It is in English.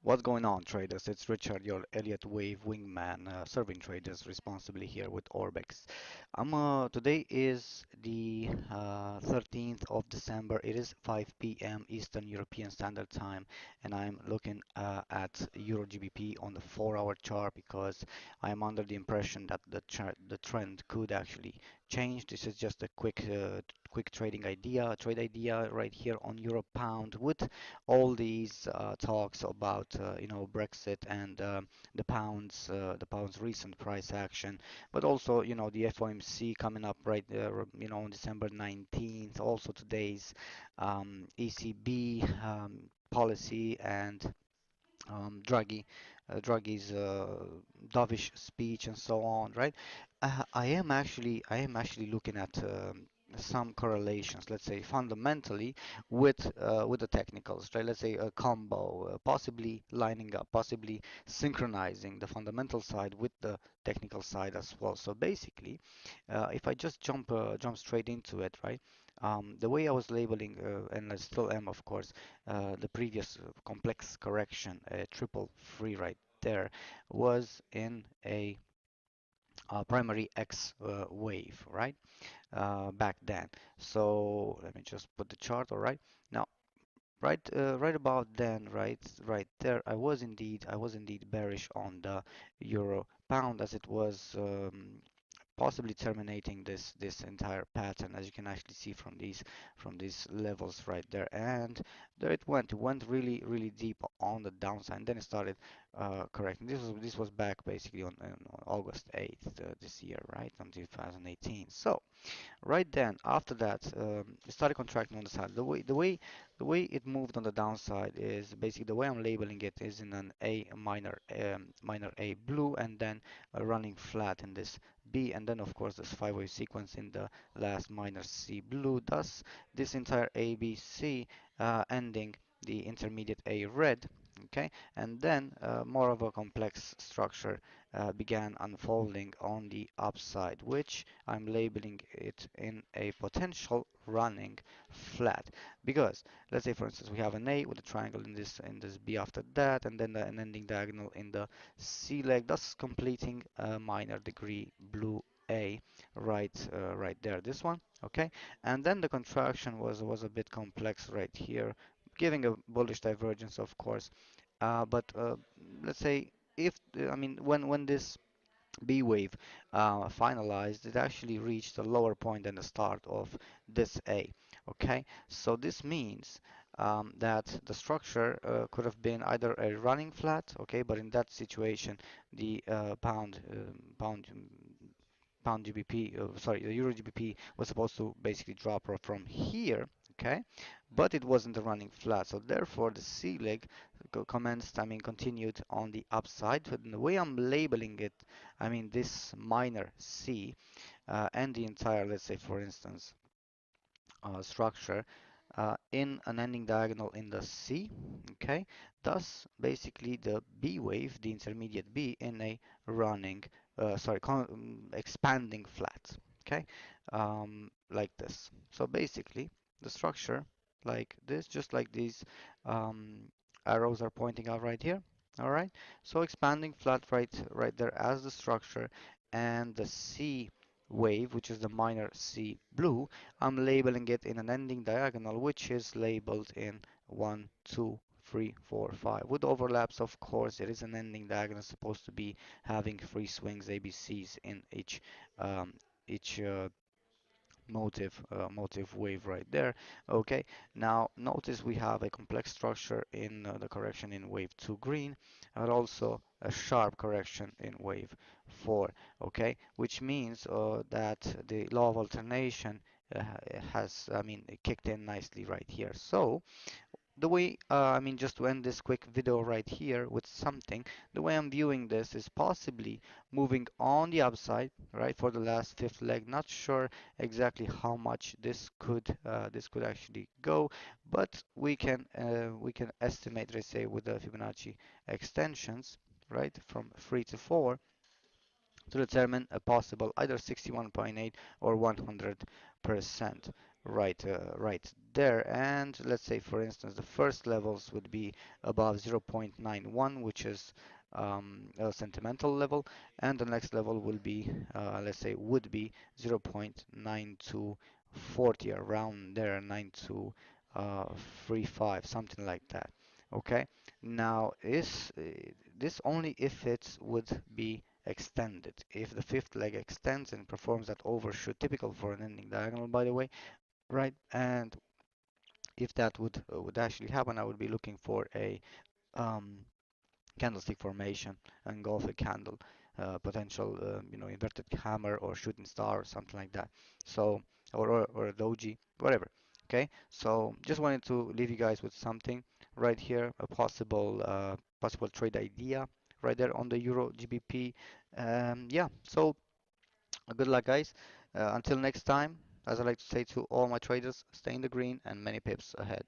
What's going on, traders? It's Richard, your Elliott Wave wingman, serving traders responsibly here with Orbex. Today is the 13th of December. It is 5 p.m. Eastern European Standard Time, and I'm looking at EURGBP on the 4-hour chart because I am under the impression that the trend could actually change. This is just a quick trade idea right here on Euro Pound with all these talks about Brexit and the pound's recent price action, but also the FOMC coming up right on December 19th. Also today's ECB policy and Draghi's dovish speech and so on, right? I am actually looking at some correlations, let's say fundamentally with the technicals, right? Let's say a combo, possibly lining up, possibly synchronizing the fundamental side with the technical side as well. So basically, if I just jump straight into it, right? The way I was labeling, and I still am, of course, the previous complex correction, triple free right there, was in a primary X wave, right? Back then. So let me just put the chart, all right? Now, right about then, right there, I was indeed bearish on the euro pound as it was possibly terminating this entire pattern, as you can actually see from these levels right there. And there it went really deep on the downside, and then it started correcting. This was back basically on August 8th this year, right, on 2018. So right then, after that, it started contracting on the side. The way it moved on the downside is basically the way I'm labeling it is in an A minor A blue, and then running flat in this B, and then of course this five-wave sequence in the last minor C blue. Thus, this entire ABC ending the intermediate A red. Okay, and then more of a complex structure began unfolding on the upside, which I'm labeling it in a potential running flat. Because let's say, for instance, we have an A with a triangle in this B after that, and then an ending diagonal in the C leg, thus completing a minor degree blue A right there, this one. Okay, and then the contraction was a bit complex right here, giving a bullish divergence, of course. But let's say, if I mean when this B wave finalized, it actually reached a lower point than the start of this A. Okay, so this means that the structure could have been either a running flat, okay, but in that situation, the pound GBP, sorry, the Euro GBP was supposed to basically drop from here, okay, but it wasn't a running flat, so therefore the C leg commenced, I mean, continued on the upside. But the way I'm labeling it, I mean, this minor C and the entire, let's say, for instance, structure in an ending diagonal in the C, okay? Thus, basically the B wave, the intermediate B, in a running, expanding flat, okay? Like this. So basically, the structure like this, just like these um, arrows are pointing out right here. All right. So expanding flat right there as the structure, and the C wave, which is the minor C blue, I'm labeling it in an ending diagonal, which is labeled in 1, 2, 3, 4, 5. With overlaps, of course, it is an ending diagonal supposed to be having free swings, ABCs in each motive wave right there. Okay, now notice we have a complex structure in the correction in wave 2 green, and also a sharp correction in wave 4. Okay, which means that the law of alternation has, I mean, it kicked in nicely right here. So the way, I mean, just to end this quick video right here with something, the way I'm viewing this is possibly moving on the upside, right, for the last fifth leg. Not sure exactly how much this could actually go, but we can estimate, let's say, with the Fibonacci extensions, right, from 3 to 4, to determine a possible either 61.8 or 100%, right there. And let's say, for instance, the first levels would be above 0.91, which is a sentimental level, and the next level will be, let's say, would be 0.9240, around there, 9235, something like that. Okay. Now, is this only if it would be extended? If the fifth leg extends and performs that overshoot, typical for an ending diagonal, by the way, right? And if that would actually happen, I would be looking for a um, candlestick formation, engulfing candle, potential, inverted hammer or shooting star or something like that. So, or a doji, whatever. Okay, so just wanted to leave you guys with something right here, a possible trade idea right there on the Euro GBP. Yeah, so good luck, guys. Until next time, as I like to say to all my traders, stay in the green and many pips ahead.